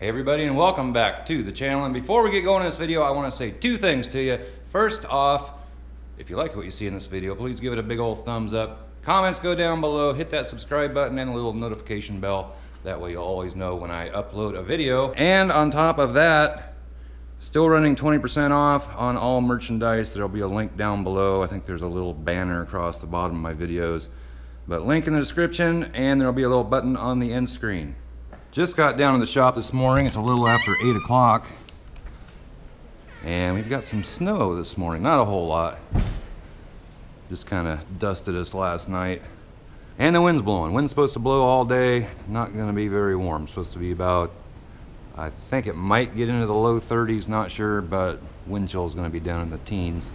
Hey everybody, and welcome back to the channel. And before we get going in this video, I want to say two things to you. First off, if you like what you see in this video, please give it a big old thumbs up. Comments go down below, hit that subscribe button and the little notification bell. That way you'll always know when I upload a video. And on top of that, still running 20% off on all merchandise. There'll be a link down below. I think there's a little banner across the bottom of my videos. But link in the description, and there'll be a little button on the end screen. Just got down to the shop this morning. It's a little after 8 o'clock. And we've got some snow this morning. Not a whole lot. Just kind of dusted us last night. And the wind's blowing. Wind's supposed to blow all day. Not going to be very warm. It's supposed to be about, I think it might get into the low 30s, not sure, but wind chill is going to be down in the teens.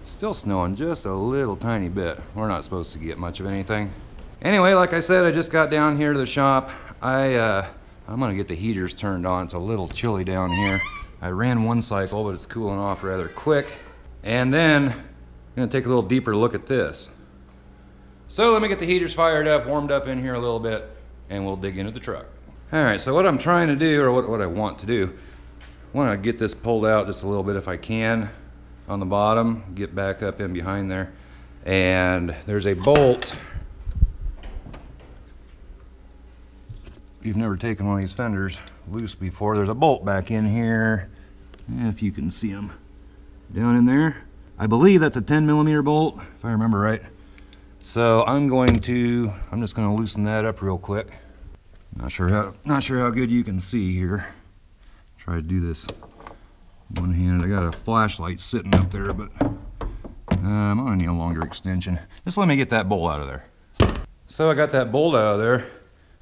Still snowing just a little tiny bit. We're not supposed to get much of anything. Anyway, like I said, I just got down here to the shop. I'm gonna get the heaters turned on. It's a little chilly down here. I ran one cycle, but it's cooling off rather quick. And then I'm gonna take a little deeper look at this. So let me get the heaters fired up, warmed up in here a little bit, and we'll dig into the truck. All right, so what I'm trying to do, or what I want to do, I want to get this pulled out just a little bit if I can on the bottom, get back up in behind there. And there's a bolt. If you've never taken one of these fenders loose before, there's a bolt back in here, if you can see them down in there. I believe that's a 10mm bolt, if I remember right. So I'm just going to loosen that up real quick. Not sure how good you can see here. Try to do this one-handed. I got a flashlight sitting up there, but I'm gonna need a longer extension. Just let me get that bolt out of there. So I got that bolt out of there.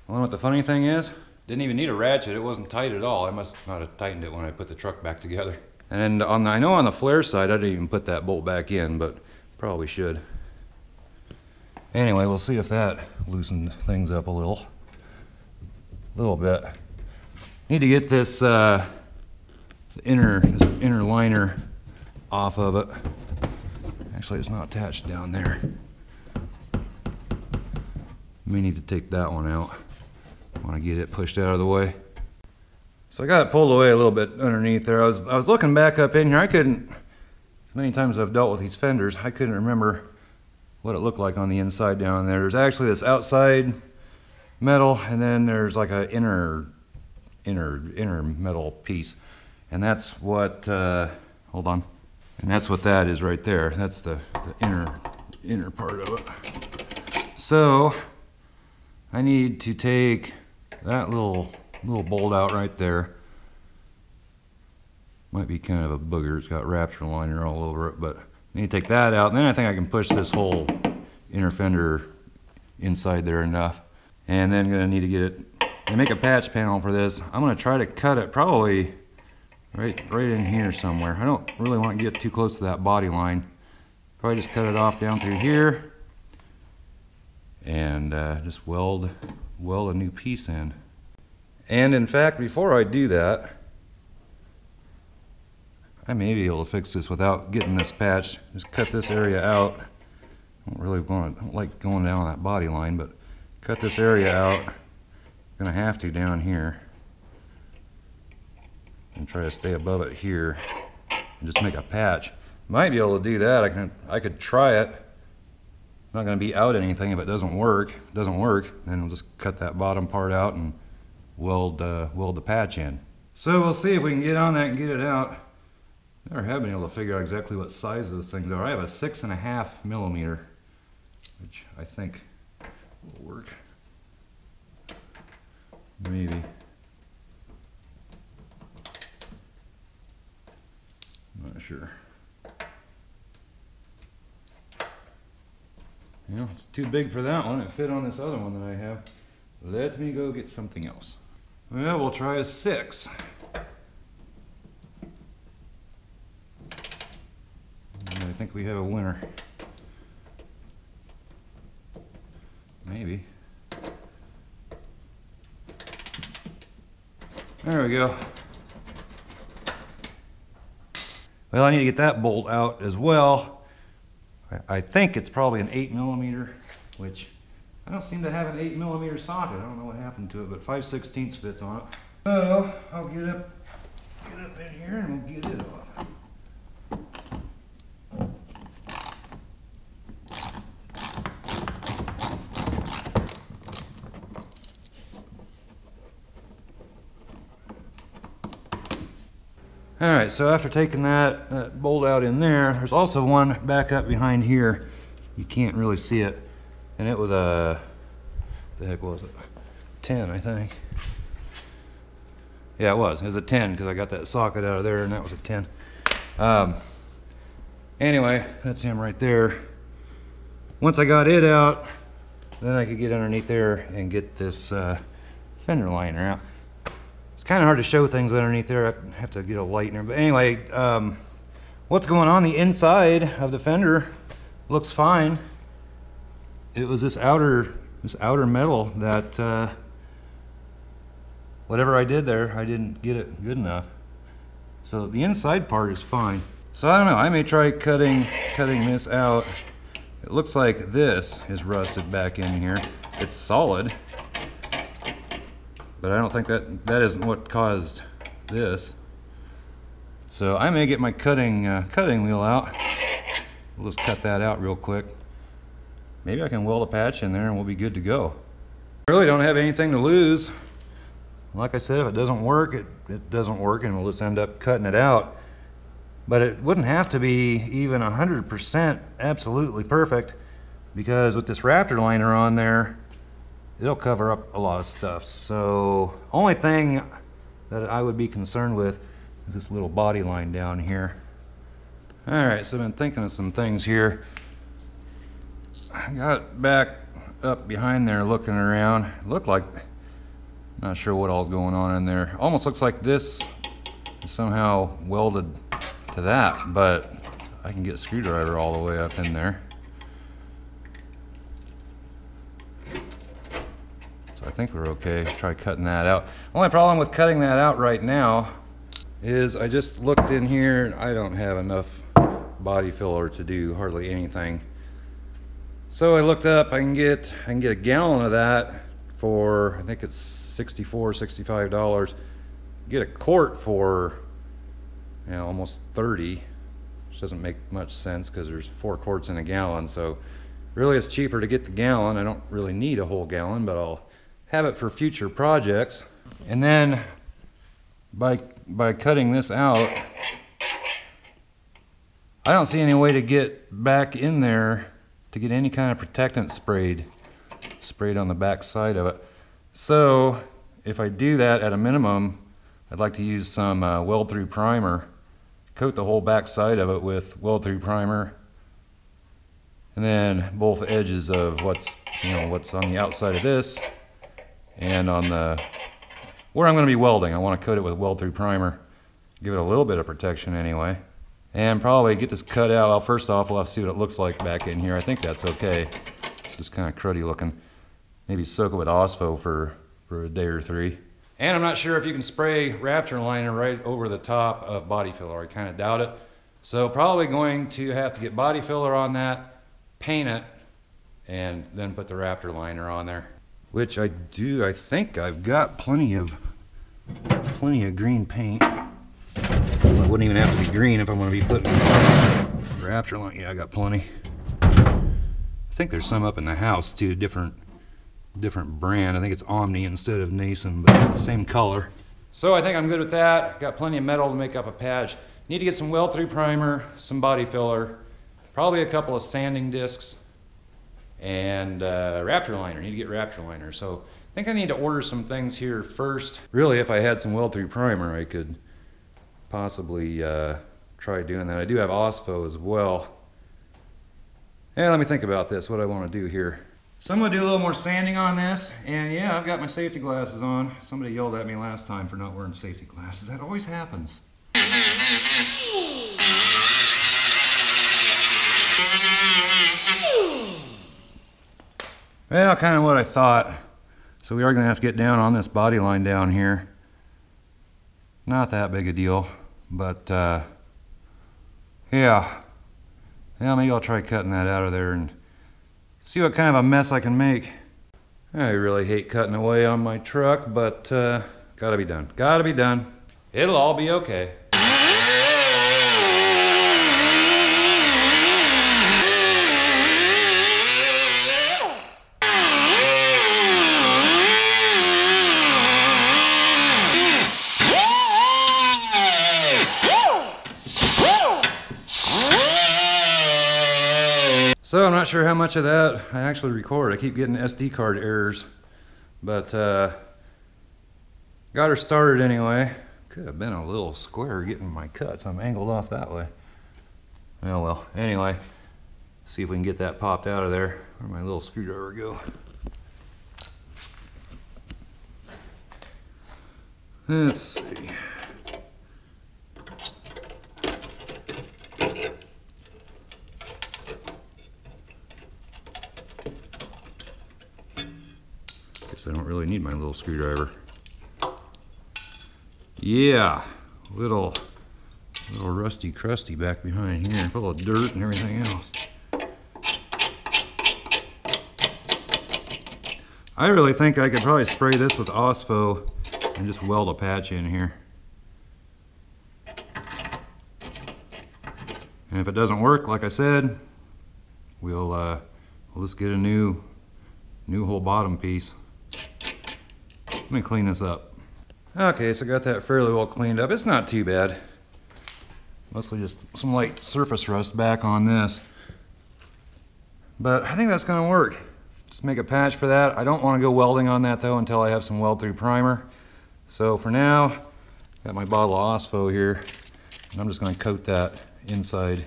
You know what the funny thing is? Didn't even need a ratchet. It wasn't tight at all. I must not have tightened it when I put the truck back together. And I know on the flare side, I didn't even put that bolt back in, but probably should. Anyway, we'll see if that loosened things up a little bit. Need to get this inner liner off of it. Actually, it's not attached down there. May need to take that one out. I want to get it pushed out of the way. So I got it pulled away a little bit underneath there. I was looking back up in here. I couldn't, as many times as I've dealt with these fenders, I couldn't remember what it looked like on the inside down there. There's actually this outside metal, and then there's like a inner metal piece. And that's what, hold on. And that's what that is right there. That's the inner part of it. So I need to take that little bolt out right there. Might be kind of a booger. It's got raptor liner all over it, but I need to take that out. And then I think I can push this whole inner fender inside there enough. And then I'm gonna need to get it and make a patch panel for this. I'm gonna try to cut it probably right in here somewhere. I don't really want to get too close to that body line. Probably just cut it off down through here and just weld a new piece in. And in fact, before I do that, I may be able to fix this without getting this patch. Just cut this area out. I don't like going down that body line, but cut this area out. I'm gonna have to down here and try to stay above it here and just make a patch. Might be able to do that. I could try it. Not going to be out anything if it doesn't work. If it doesn't work, then we'll just cut that bottom part out and weld the patch in. So we'll see if we can get on that and get it out. Never have been able to figure out exactly what size those things are. I have a 6.5mm, which I think will work. Maybe. I'm not sure. You know, it's too big for that one. It fit on this other one that I have. Let me go get something else. Well, we'll try a 6. I think we have a winner. Maybe. There we go. Well, I need to get that bolt out as well. I think it's probably an 8mm, which I don't seem to have an 8mm socket. I don't know what happened to it, but 5/16 fits on it. So I'll get up in here and we'll get it off. All right, so after taking that bolt out in there's also one back up behind here. You can't really see it, and it was a, the heck was it? 10, I think. Yeah, it was a 10 because I got that socket out of there, and that was a 10. Anyway, that's him right there. Once I got it out, then I could get underneath there and get this fender liner out. It's kind of hard to show things underneath there. I have to get a light in there. But anyway, what's going on the inside of the fender looks fine. It was this outer metal that whatever I did there, I didn't get it good enough. So the inside part is fine. So I don't know, I may try cutting this out. It looks like this is rusted back in here. It's solid, but I don't think that isn't what caused this. So I may get my cutting wheel out. We'll just cut that out real quick. Maybe I can weld a patch in there and we'll be good to go. I really don't have anything to lose. Like I said, if it doesn't work, it doesn't work, and we'll just end up cutting it out. But it wouldn't have to be even 100% absolutely perfect, because with this Raptor liner on there, it'll cover up a lot of stuff. So only thing that I would be concerned with is this little body line down here. Alright, so I've been thinking of some things here. I got back up behind there looking around. It looked like, not sure what all's going on in there. Almost looks like this is somehow welded to that, but I can get a screwdriver all the way up in there. So I think we're okay. Try cutting that out. Only problem with cutting that out right now is I just looked in here and I don't have enough body filler to do hardly anything. So I looked up, I can get a gallon of that for, I think it's $64, $65. Get a quart for, you know, almost 30, which doesn't make much sense because there's 4 quarts in a gallon. So really it's cheaper to get the gallon. I don't really need a whole gallon, but I'll have it for future projects. And then by cutting this out, I don't see any way to get back in there to get any kind of protectant sprayed on the back side of it. So if I do that, at a minimum, I'd like to use some weld-through primer, coat the whole back side of it with weld-through primer, and then both edges of what's on the outside of this and on the where I'm going to be welding. I want to coat it with weld-through primer, give it a little bit of protection anyway, and probably get this cut out. Well, first off, we'll have to see what it looks like back in here. I think that's okay. It's just kind of cruddy looking. Maybe soak it with Ospo for a day or 3. And I'm not sure if you can spray Raptor liner right over the top of body filler. I kind of doubt it. So probably going to have to get body filler on that, paint it, and then put the Raptor liner on there. Which I do. I think I've got plenty of green paint. Well, it wouldn't even have to be green if I'm going to be putting Raptor liner. Yeah, I got plenty. I think there's some up in the house too, different brand. I think it's Omni instead of Nason, but same color. So I think I'm good with that. Got plenty of metal to make up a patch. Need to get some weld-through primer, some body filler, probably a couple of sanding discs, and Raptor liner. Need to get Raptor liner. So I think I need to order some things here first. Really, if I had some weld-through primer, I could possibly try doing that. I do have Ospo as well. Yeah, let me think about this, what I want to do here. So I'm going to do a little more sanding on this, and yeah, I've got my safety glasses on. Somebody yelled at me last time for not wearing safety glasses. That always happens. Well, kind of what I thought. So we are going to have to get down on this body line down here. Not that big a deal, but yeah, maybe I'll try cutting that out of there and see what kind of a mess I can make. I really hate cutting away on my truck, but Gotta be done. Gotta be done. It'll all be okay. So I'm not sure how much of that I actually record. I keep getting SD card errors, but got her started anyway. Could have been a little square getting my cuts. I'm angled off that way. Oh well, anyway, see if we can get that popped out of there. Where'd my little screwdriver go? Let's see. Guess I don't really need my little screwdriver. Yeah, little rusty crusty back behind here, full of dirt and everything else. I really think I could probably spray this with Ospo and just weld a patch in here. And if it doesn't work, like I said, we'll just get a new whole bottom piece. Let me clean this up. Okay, so I got that fairly well cleaned up. It's not too bad. Mostly just some light surface rust back on this. But I think that's gonna work. Just make a patch for that. I don't want to go welding on that though until I have some weld through primer. So for now, got my bottle of Ospo here, and I'm just gonna coat that inside.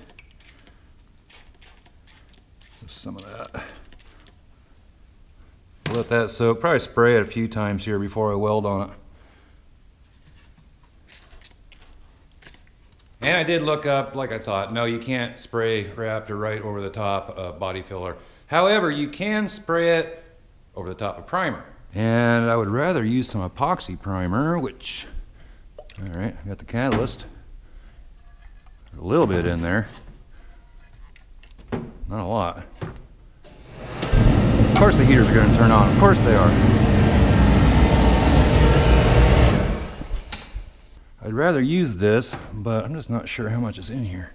Just some of that. Let that soak. Probably spray it a few times here before I weld on it. And I did look up, like I thought, no, you can't spray Raptor right over the top of body filler. However, you can spray it over the top of primer. And I would rather use some epoxy primer, which, all right, I got the catalyst. A little bit in there. Not a lot. Of course the heaters are going to turn on. Of course they are. I'd rather use this, but I'm just not sure how much is in here.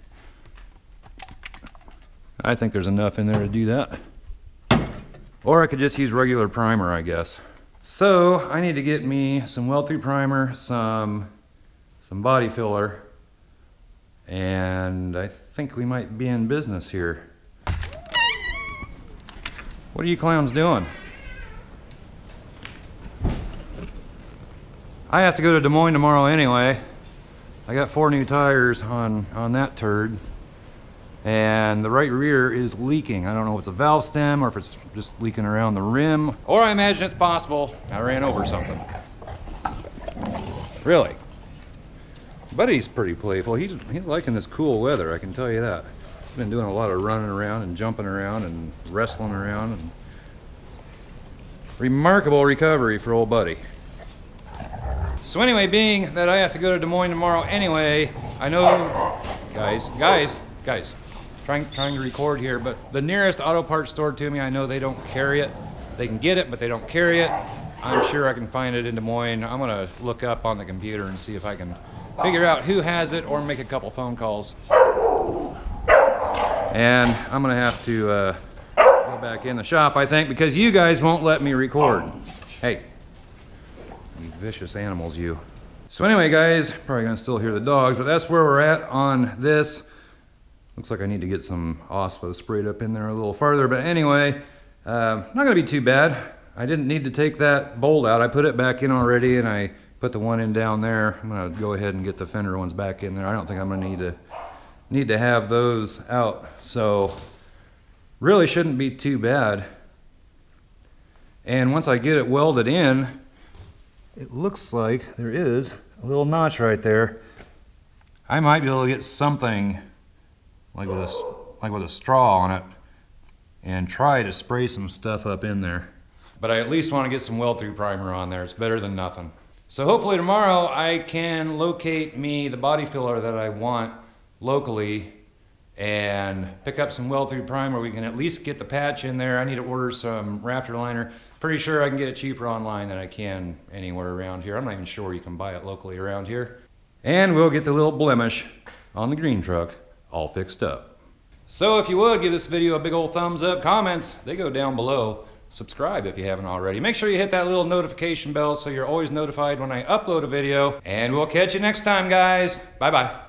I think there's enough in there to do that. Or I could just use regular primer, I guess. So I need to get me some weld-through primer, some body filler, and I think we might be in business here. What are you clowns doing? I have to go to Des Moines tomorrow anyway. I got 4 new tires on that turd. And the right rear is leaking. I don't know if it's a valve stem or if it's just leaking around the rim. Or I imagine it's possible I ran over something. Really. Buddy's pretty playful. He's liking this cool weather, I can tell you that. He's been doing a lot of running around and jumping around and wrestling around. And remarkable recovery for old Buddy. So anyway, being that I have to go to Des Moines tomorrow anyway, I know, guys, trying to record here, but the nearest auto parts store to me, I know they don't carry it. They can get it, but they don't carry it. I'm sure I can find it in Des Moines. I'm gonna look up on the computer and see if I can figure out who has it or make a couple phone calls. And I'm gonna have to go back in the shop, I think, because you guys won't let me record. Hey, you vicious animals, you. So anyway, guys, probably gonna still hear the dogs, but that's where we're at on this. Looks like I need to get some Ospo sprayed up in there a little farther, but anyway, not gonna be too bad. I didn't need to take that bolt out. I put it back in already, and I put the one in down there. I'm gonna go ahead and get the fender ones back in there. I don't think I'm gonna need to have those out. So really shouldn't be too bad. And once I get it welded in, it looks like there is a little notch right there. I might be able to get something like with a straw on it and try to spray some stuff up in there. But I at least want to get some weld-through primer on there. It's better than nothing. So hopefully tomorrow I can locate me the body filler that I want locally and pick up some weld-through primer. We can at least get the patch in there. I need to order some Raptor liner. Pretty sure I can get it cheaper online than I can anywhere around here. I'm not even sure you can buy it locally around here. And we'll get the little blemish on the green truck all fixed up. So if you would, give this video a big old thumbs up. Comments, they go down below. Subscribe if you haven't already. Make sure you hit that little notification bell so you're always notified when I upload a video. And we'll catch you next time, guys. Bye-bye.